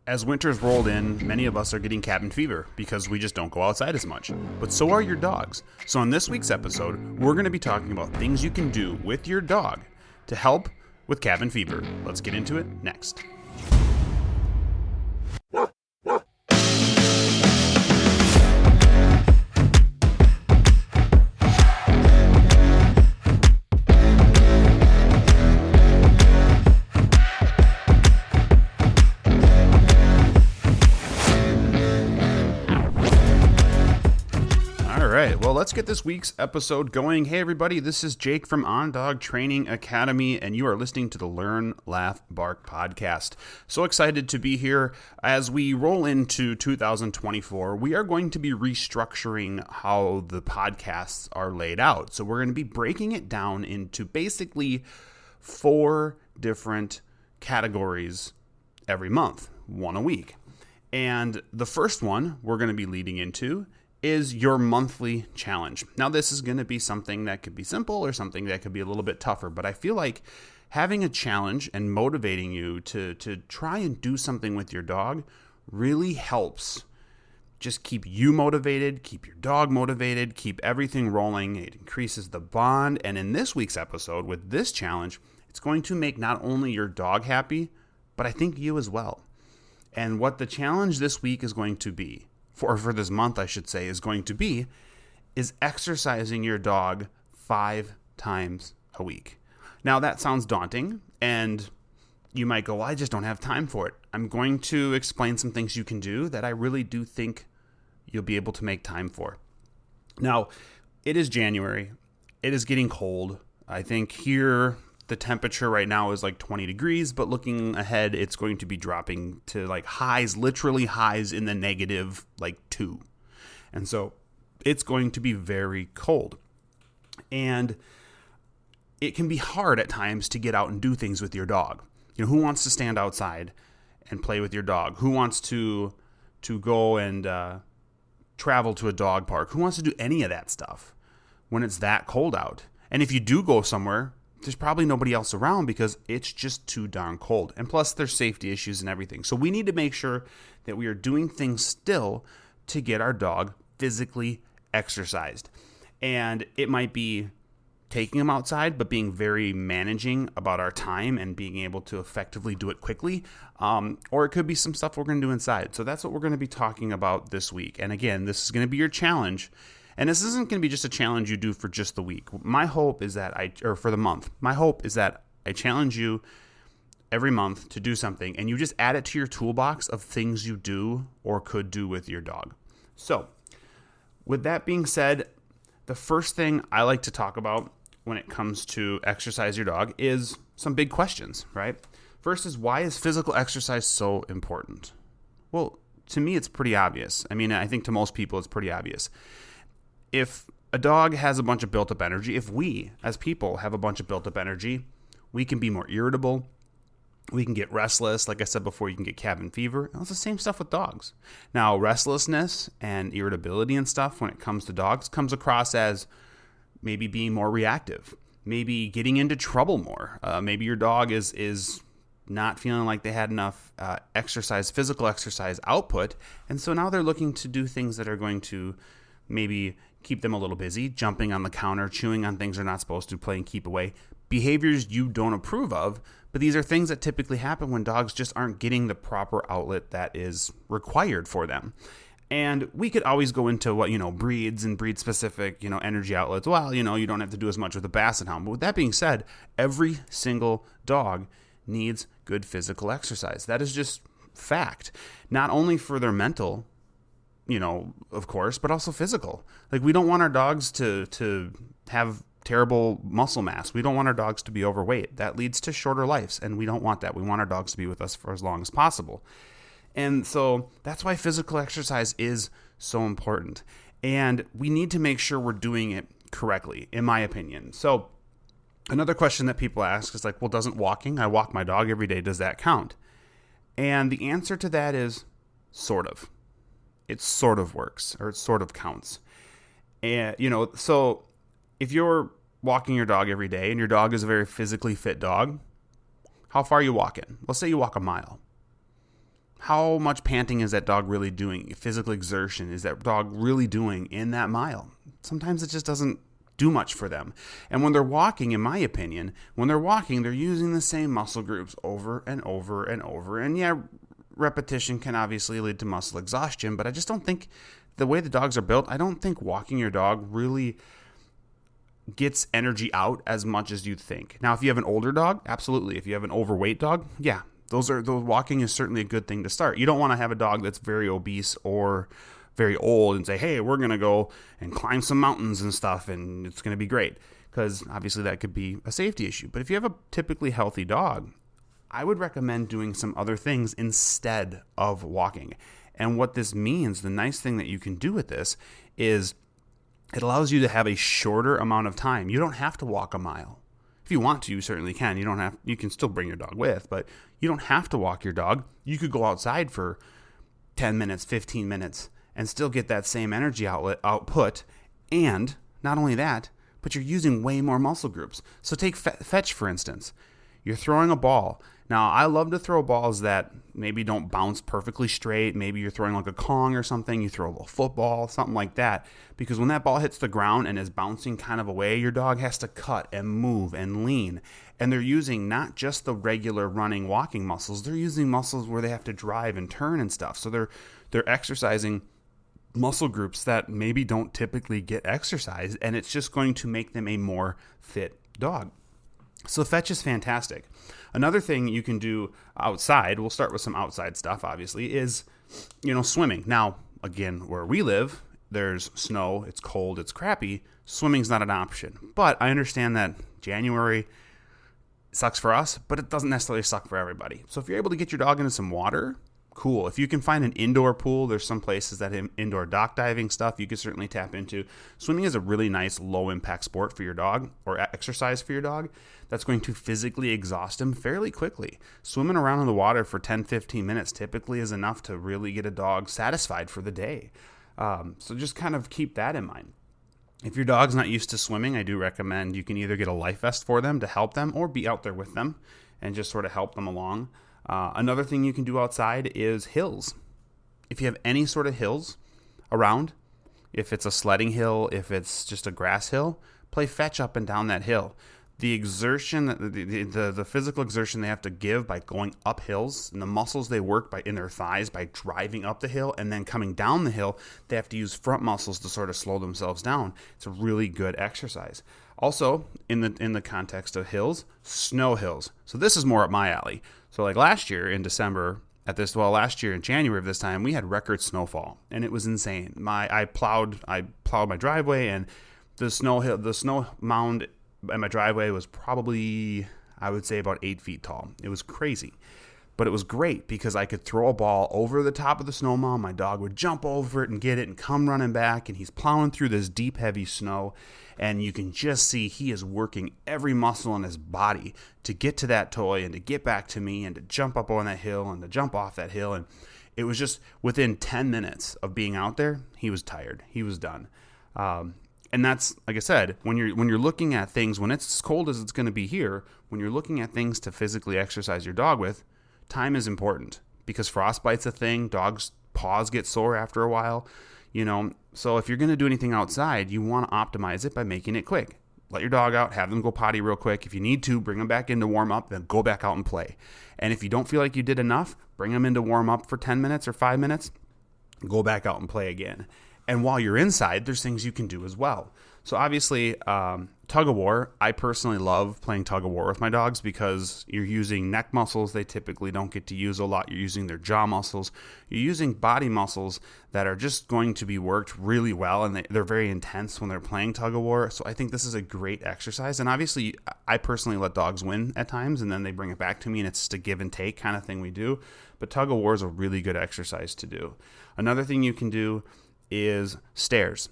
As winter's rolled in, many of us are getting cabin fever because we just don't go outside as much. But so are your dogs. So in this week's episode, we're going to be talking about things you can do with your dog to help with cabin fever. Let's get into it next. Well, let's get this week's episode going. Hey, everybody, this is Jake from OnDog Training Academy, and you are listening to the Learn, Laugh, Bark podcast. So excited to be here. As we roll into 2024, we are going to be restructuring how the podcasts are laid out. So we're going to be breaking it down into basically 4 different categories every month, 1 a week. And the first one we're going to be leading into is your monthly challenge. Now, this is going to be something that could be simple or something that could be a little bit tougher, but I feel like having a challenge and motivating you to try and do something with your dog really helps just keep you motivated, keep your dog motivated, keep everything rolling. It increases the bond. And in this week's episode with this challenge, it's going to make not only your dog happy, but I think you as well. And what the challenge this week is going to be, for this month, I should say, is going to be, is exercising your dog 5 times a week. Now, that sounds daunting, and you might go, well, I just don't have time for it. I'm going to explain some things you can do that I really do think you'll be able to make time for. Now, it is January. It is getting cold. I think here the temperature right now is like 20 degrees, but looking ahead, it's going to be dropping to like highs, literally highs in the negative like 2. And so it's going to be very cold. And it can be hard at times to get out and do things with your dog. You know, who wants to stand outside and play with your dog? Who wants to go and travel to a dog park? Who wants to do any of that stuff when it's that cold out? And if you do go somewhere, there's probably nobody else around because it's just too darn cold. And plus, there's safety issues and everything. So we need to make sure that we are doing things still to get our dog physically exercised. And it might be taking them outside, but being very managing about our time and being able to effectively do it quickly. Or it could be some stuff we're going to do inside. So that's what we're going to be talking about this week. And again, this is going to be your challenge. And this isn't going to be just a challenge you do for just the week. My hope is that for the month. My hope is that I challenge you every month to do something and you just add it to your toolbox of things you do or could do with your dog. So, with that being said, the first thing I like to talk about when it comes to exercise your dog is some big questions, right? First is, why is physical exercise so important? Well, to me, it's pretty obvious. I mean, I think to most people, it's pretty obvious. If a dog has a bunch of built-up energy, if we as people have a bunch of built-up energy, we can be more irritable. We can get restless. Like I said before, you can get cabin fever. And it's the same stuff with dogs. Now, restlessness and irritability and stuff when it comes to dogs comes across as maybe being more reactive, maybe getting into trouble more. Maybe your dog is not feeling like they had enough physical exercise output. And so now they're looking to do things that are going to maybe keep them a little busy, jumping on the counter, chewing on things they're not supposed to, playing keep away. Behaviors you don't approve of, but these are things that typically happen when dogs just aren't getting the proper outlet that is required for them. And we could always go into what, breeds and breed specific, energy outlets. Well, you don't have to do as much with a Basset Hound. But with that being said, every single dog needs good physical exercise. That is just fact. Not only for their mental, of course, but also physical. Like, we don't want our dogs to have terrible muscle mass. We don't want our dogs to be overweight. That leads to shorter lives, and we don't want that. We want our dogs to be with us for as long as possible. And so that's why physical exercise is so important. And we need to make sure we're doing it correctly, in my opinion. So another question that people ask is like, well, doesn't walking, I walk my dog every day, does that count? And the answer to that is sort of. It sort of works, or it sort of counts. And, so if you're walking your dog every day and your dog is a very physically fit dog, how far are you walking? Let's say you walk a mile. How much panting is that dog really doing? Physical exertion is that dog really doing in that mile? Sometimes it just doesn't do much for them. And when they're walking, in my opinion, they're using the same muscle groups over and over and over. And yeah, repetition can obviously lead to muscle exhaustion, but I just don't think the way the dogs are built, I don't think walking your dog really gets energy out as much as you'd think. Now, if you have an older dog, absolutely. If you have an overweight dog, yeah, those walking is certainly a good thing to start. You don't want to have a dog that's very obese or very old and say, hey, we're going to go and climb some mountains and stuff and it's going to be great, because obviously that could be a safety issue. But if you have a typically healthy dog, I would recommend doing some other things instead of walking. And what this means, the nice thing that you can do with this is it allows you to have a shorter amount of time. You don't have to walk a mile. If you want to, you certainly can. You can still bring your dog with, but you don't have to walk your dog. You could go outside for 10 minutes, 15 minutes, and still get that same energy output. And not only that, but you're using way more muscle groups. So take fetch, for instance. You're throwing a ball. Now, I love to throw balls that maybe don't bounce perfectly straight. Maybe you're throwing like a Kong or something. You throw a little football, something like that. Because when that ball hits the ground and is bouncing kind of away, your dog has to cut and move and lean. And they're using not just the regular running, walking muscles. They're using muscles where they have to drive and turn and stuff. So they're exercising muscle groups that maybe don't typically get exercised. And it's just going to make them a more fit dog. So fetch is fantastic. Another thing you can do outside, we'll start with some outside stuff, obviously, is, swimming. Now, again, where we live, there's snow, it's cold, it's crappy. Swimming's not an option. But I understand that January sucks for us, but it doesn't necessarily suck for everybody. So if you're able to get your dog into some water, cool. If you can find an indoor pool, there's some places that have indoor dock diving stuff you can certainly tap into. Swimming is a really nice low impact sport for your dog, or exercise for your dog, that's going to physically exhaust him fairly quickly. Swimming around in the water for 10-15 minutes typically is enough to really get a dog satisfied for the day. So just kind of keep that in mind. If your dog's not used to swimming, I do recommend you can either get a life vest for them to help them, or be out there with them and just sort of help them along. Another thing you can do outside is hills. If you have any sort of hills around, if it's a sledding hill, if it's just a grass hill, play fetch up and down that hill. The exertion, the physical exertion they have to give by going up hills, and the muscles they work by in their thighs by driving up the hill and then coming down the hill, they have to use front muscles to sort of slow themselves down. It's a really good exercise. Also, in the context of hills, snow hills. So this is more up my alley. So like last year in January of this time, we had record snowfall, and it was insane. I plowed my driveway, and the snow mound at my driveway was probably, I would say, about 8 feet tall. It was crazy. But it was great because I could throw a ball over the top of the snow mound. My dog would jump over it and get it and come running back, and he's plowing through this deep, heavy snow, and you can just see he is working every muscle in his body to get to that toy and to get back to me and to jump up on that hill and to jump off that hill. And it was just within 10 minutes of being out there, he was tired. He was done. And that's, like I said, when you're looking at things, when it's as cold as it's going to be here, when you're looking at things to physically exercise your dog with, time is important, because frostbite's a thing. Dogs' paws get sore after a while, So if you're going to do anything outside, you want to optimize it by making it quick. Let your dog out, have them go potty real quick. If you need to, bring them back in to warm up, then go back out and play. And if you don't feel like you did enough, bring them in to warm up for 10 minutes or 5 minutes, go back out and play again. And while you're inside, there's things you can do as well. So obviously, tug of war, I personally love playing tug of war with my dogs because you're using neck muscles they typically don't get to use a lot. You're using their jaw muscles. You're using body muscles that are just going to be worked really well, and they're very intense when they're playing tug of war. So I think this is a great exercise. And obviously, I personally let dogs win at times, and then they bring it back to me, and it's just a give and take kind of thing we do. But tug of war is a really good exercise to do. Another thing you can do is stairs.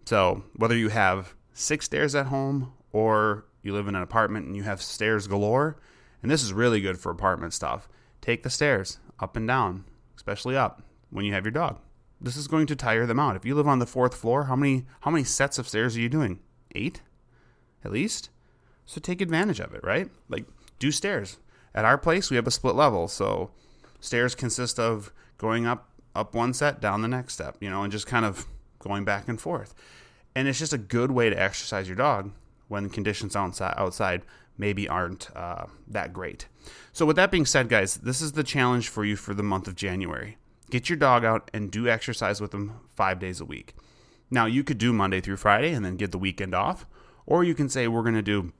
So whether you have 6 stairs at home or you live in an apartment and you have stairs galore, and this is really good for apartment stuff, take the stairs up and down, especially up when you have your dog. This is going to tire them out. If you live on the 4th floor, how many sets of stairs are you doing? 8 at least? So take advantage of it, right? Like, do stairs. At our place, we have a split level, so Stairs consist of going up one set, down the next step, and just kind of going back and forth. And it's just a good way to exercise your dog when conditions outside maybe aren't that great. So with that being said, guys, this is the challenge for you for the month of January. Get your dog out and do exercise with them 5 days a week. Now, you could do Monday through Friday and then get the weekend off, or you can say we're going to do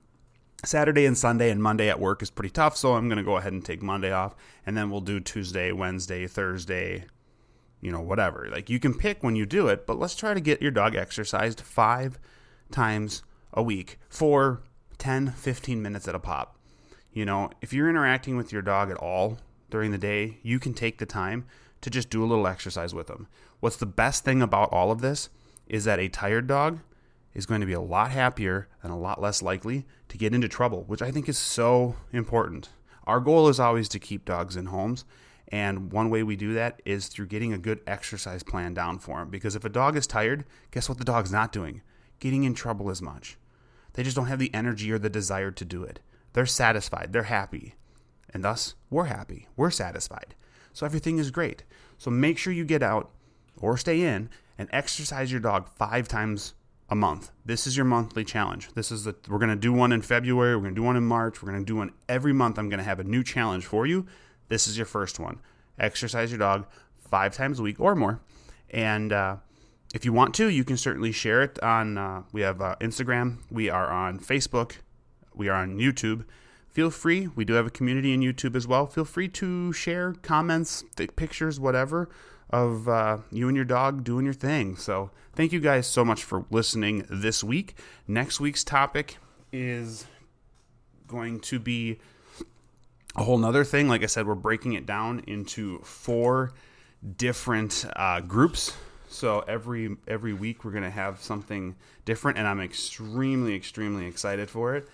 Saturday and Sunday, and Monday at work is pretty tough, so I'm going to go ahead and take Monday off, and then we'll do Tuesday, Wednesday, Thursday, whatever. Like, you can pick when you do it, but let's try to get your dog exercised 5 times a week for 10, 15 minutes at a pop. If you're interacting with your dog at all during the day, you can take the time to just do a little exercise with them. What's the best thing about all of this is that a tired dog is going to be a lot happier and a lot less likely to get into trouble, which I think is so important. Our goal is always to keep dogs in homes, and one way we do that is through getting a good exercise plan down for them. Because if a dog is tired, guess what the dog's not doing? Getting in trouble as much. They just don't have the energy or the desire to do it. They're satisfied. They're happy. And thus, we're happy. We're satisfied. So everything is great. So make sure you get out or stay in and exercise your dog 5 times a month. This is your monthly challenge. We're going to do one in February. We're going to do one in March. We're going to do one every month. I'm going to have a new challenge for you. This is your first one. Exercise your dog 5 times a week or more. And if you want to, you can certainly share it on, we have Instagram. We are on Facebook. We are on YouTube. Feel free. We do have a community in YouTube as well. Feel free to share comments, pictures, whatever, of you and your dog doing your thing. So thank you guys so much for listening this week. Next week's topic is going to be a whole nother thing. Like I said, we're breaking it down into 4 different groups. So every week we're going to have something different, and I'm extremely excited for it.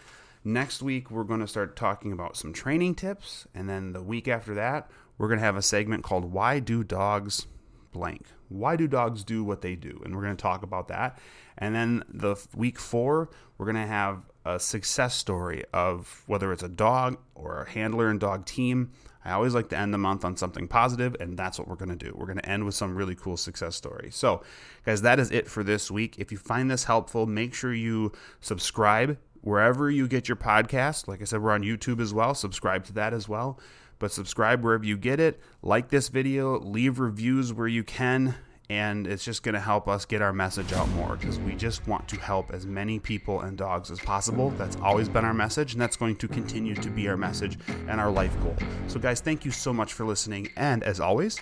Next week, we're going to start talking about some training tips. And then the week after that, we're going to have a segment called Why Do Dogs Blank? Why do dogs do what they do? And we're going to talk about that. And then the week 4, we're going to have a success story of whether it's a dog or a handler and dog team. I always like to end the month on something positive, and that's what we're going to do. We're going to end with some really cool success stories. So, guys, that is it for this week. If you find this helpful, make sure you subscribe wherever you get your podcast. Like I said, we're on YouTube as well. Subscribe to that as well. But subscribe wherever you get it. Like this video. Leave reviews where you can. And it's just going to help us get our message out more, because we just want to help as many people and dogs as possible. That's always been our message, and that's going to continue to be our message and our life goal. So, guys, thank you so much for listening. And as always,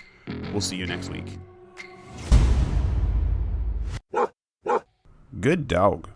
we'll see you next week. Good dog.